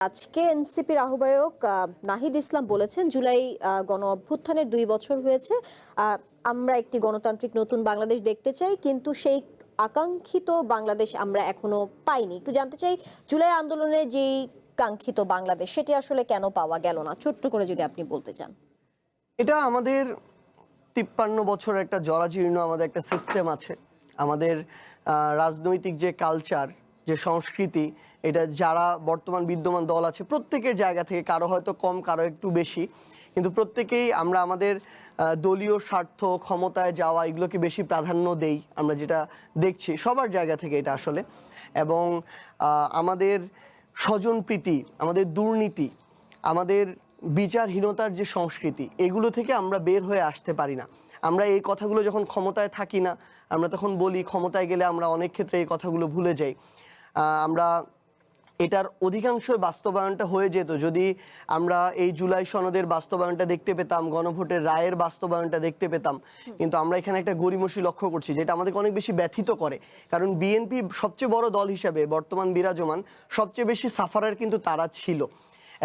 আজকে এনসিপির আহ্বায়ক নাহিদ ইসলাম বলেছেন জুলাই গণ অভ্যুত্থানের 2 বছর হয়েছে। আমরা একটি গণতান্ত্রিক নতুন বাংলাদেশ দেখতে চাই, কিন্তু সেই আকাঙ্ক্ষিত বাংলাদেশ আমরা এখনো পাইনি। একটু জানতে চাই, জুলাই আন্দোলনে যেই কাঙ্ক্ষিত বাংলাদেশ সেটি আসলে কেন পাওয়া গেল না, ছোট্ট করে যদি আপনি বলতে চান। এটা আমাদের 53 বছর একটা জরাজীর্ণ আমাদের একটা সিস্টেম আছে। আমাদের রাজনৈতিক যে কালচার, যে সংস্কৃতি, এটা যারা বর্তমান বিদ্যমান দল আছে প্রত্যেকের জায়গা থেকে, কারো হয়তো কম কারো একটু বেশি, কিন্তু প্রত্যেকেই আমরা আমাদের দলীয় স্বার্থ, ক্ষমতায় যাওয়া এগুলোকে বেশি প্রাধান্য দেই। আমরা যেটা দেখছি সবার জায়গা থেকে এটা আসলে, এবং আমাদের স্বজনপ্রীতি, আমাদের দুর্নীতি, আমাদের বিচারহীনতার যে সংস্কৃতি, এগুলো থেকে আমরা বের হয়ে আসতে পারি না। আমরা এই কথাগুলো যখন ক্ষমতায় থাকি না, আমরা তখন বলি, ক্ষমতায় গেলে আমরা অনেক ক্ষেত্রে এই কথাগুলো ভুলে যাই। আমরা এটার অধিকাংশ বাস্তবায়নটা হয়ে যেত যদি আমরা এই জুলাই সনদের বাস্তবায়নটা দেখতে পেতাম, গণভোটের রায়ের বাস্তবায়নটা দেখতে পেতাম। কিন্তু আমরা এখানে একটা গড়িমসি লক্ষ্য করছি, যেটা আমাদেরকে অনেক বেশি ব্যথিত করে। কারণ বিএনপি সবচেয়ে বড় দল হিসাবে বর্তমান বিরাজমান, সবচেয়ে বেশি সাফারার কিন্তু তারা ছিল,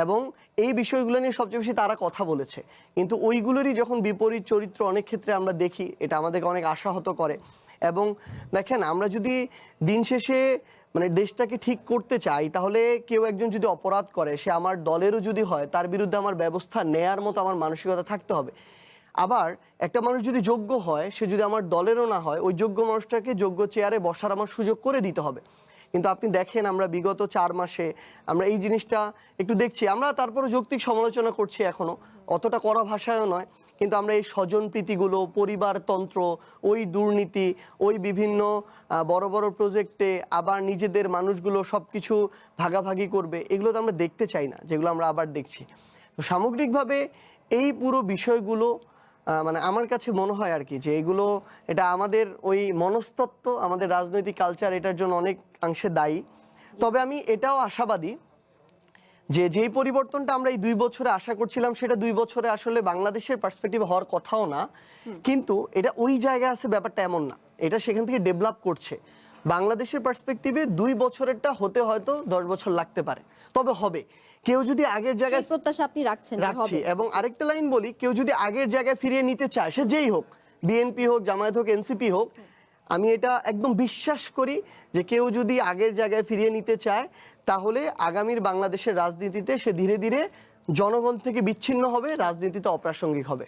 এবং এই বিষয়গুলো নিয়ে সবচেয়ে বেশি তারা কথা বলেছে। কিন্তু ওইগুলোরই যখন বিপরীত চরিত্র অনেক ক্ষেত্রে আমরা দেখি, এটা আমাদেরকে অনেক আশাহত করে। এবং দেখেন, আমরা যদি দিন শেষে মানে দেশটাকে ঠিক করতে চাই, তাহলে কেউ একজন যদি অপরাধ করে, সে আমার দলেরও যদি হয়, তার বিরুদ্ধে আমার ব্যবস্থা নেয়ার মতো আমার মানসিকতা থাকতে হবে। আবার একটা মানুষ যদি যোগ্য হয়, সে যদি আমার দলেরও না হয়, ওই যোগ্য মানুষটাকে যোগ্য চেয়ারে বসার আমার সুযোগ করে দিতে হবে। কিন্তু আপনি দেখেন, আমরা বিগত 4 মাসে আমরা এই জিনিসটা একটু দেখছি। আমরা তারপরে যৌক্তিক সমালোচনা করছি, এখনো অতটা কড়া ভাষায়ও নয়, কিন্তু আমরা এই স্বজনপ্রীতিগুলো, পরিবারতন্ত্র, ওই দুর্নীতি, ওই বিভিন্ন বড় বড় প্রজেক্টে আবার নিজেদের মানুষগুলো সব কিছু ভাগাভাগি করবে, এগুলো তো আমরা দেখতে চাই না, যেগুলো আমরা আবার দেখছি। তো সামগ্রিকভাবে এই পুরো বিষয়গুলো মানে আমার কাছে মনে হয় আর কি, যে এগুলো, এটা আমাদের ওই মনস্তত্ত্ব, আমাদের রাজনৈতিক কালচার এটার জন্য অনেকাংশে দায়ী। তবে আমি এটাও আশাবাদী যে যেই পরিবর্তনটা আমরা এই 2 বছরে আশা করছিলাম, সেটা 2 বছরে আসলে বাংলাদেশের পার্সপেক্টিভে হওয়ার কথাও না। কিন্তু এটা ওই জায়গায় আছে, ব্যাপারটা এমন না, এটা সেখান থেকে ডেভেলপ করছে। বাংলাদেশের পার্সপেক্টিভে 2 বছরেরটা হতে হয়তো 10 বছর লাগতে পারে, তবে হবে। কেউ যদি আগের জায়গায় প্রত্যাশা আপনি রাখছেন, রাখছি, এবং আরেকটা লাইন বলি, কেউ যদি আগের জায়গায় ফিরিয়ে নিতে চায়, সে যেই হোক, বিএনপি হোক, জামায়াত হোক, এনসিপি হোক, আমি এটা একদম বিশ্বাস করি যে কেউ যদি আগের জায়গায় ফিরিয়ে নিতে চায়, তাহলে আগামীর বাংলাদেশের রাজনীতিতে সে ধীরে ধীরে জনগণ থেকে বিচ্ছিন্ন হবে, রাজনীতিতে অপ্রাসঙ্গিক হবে।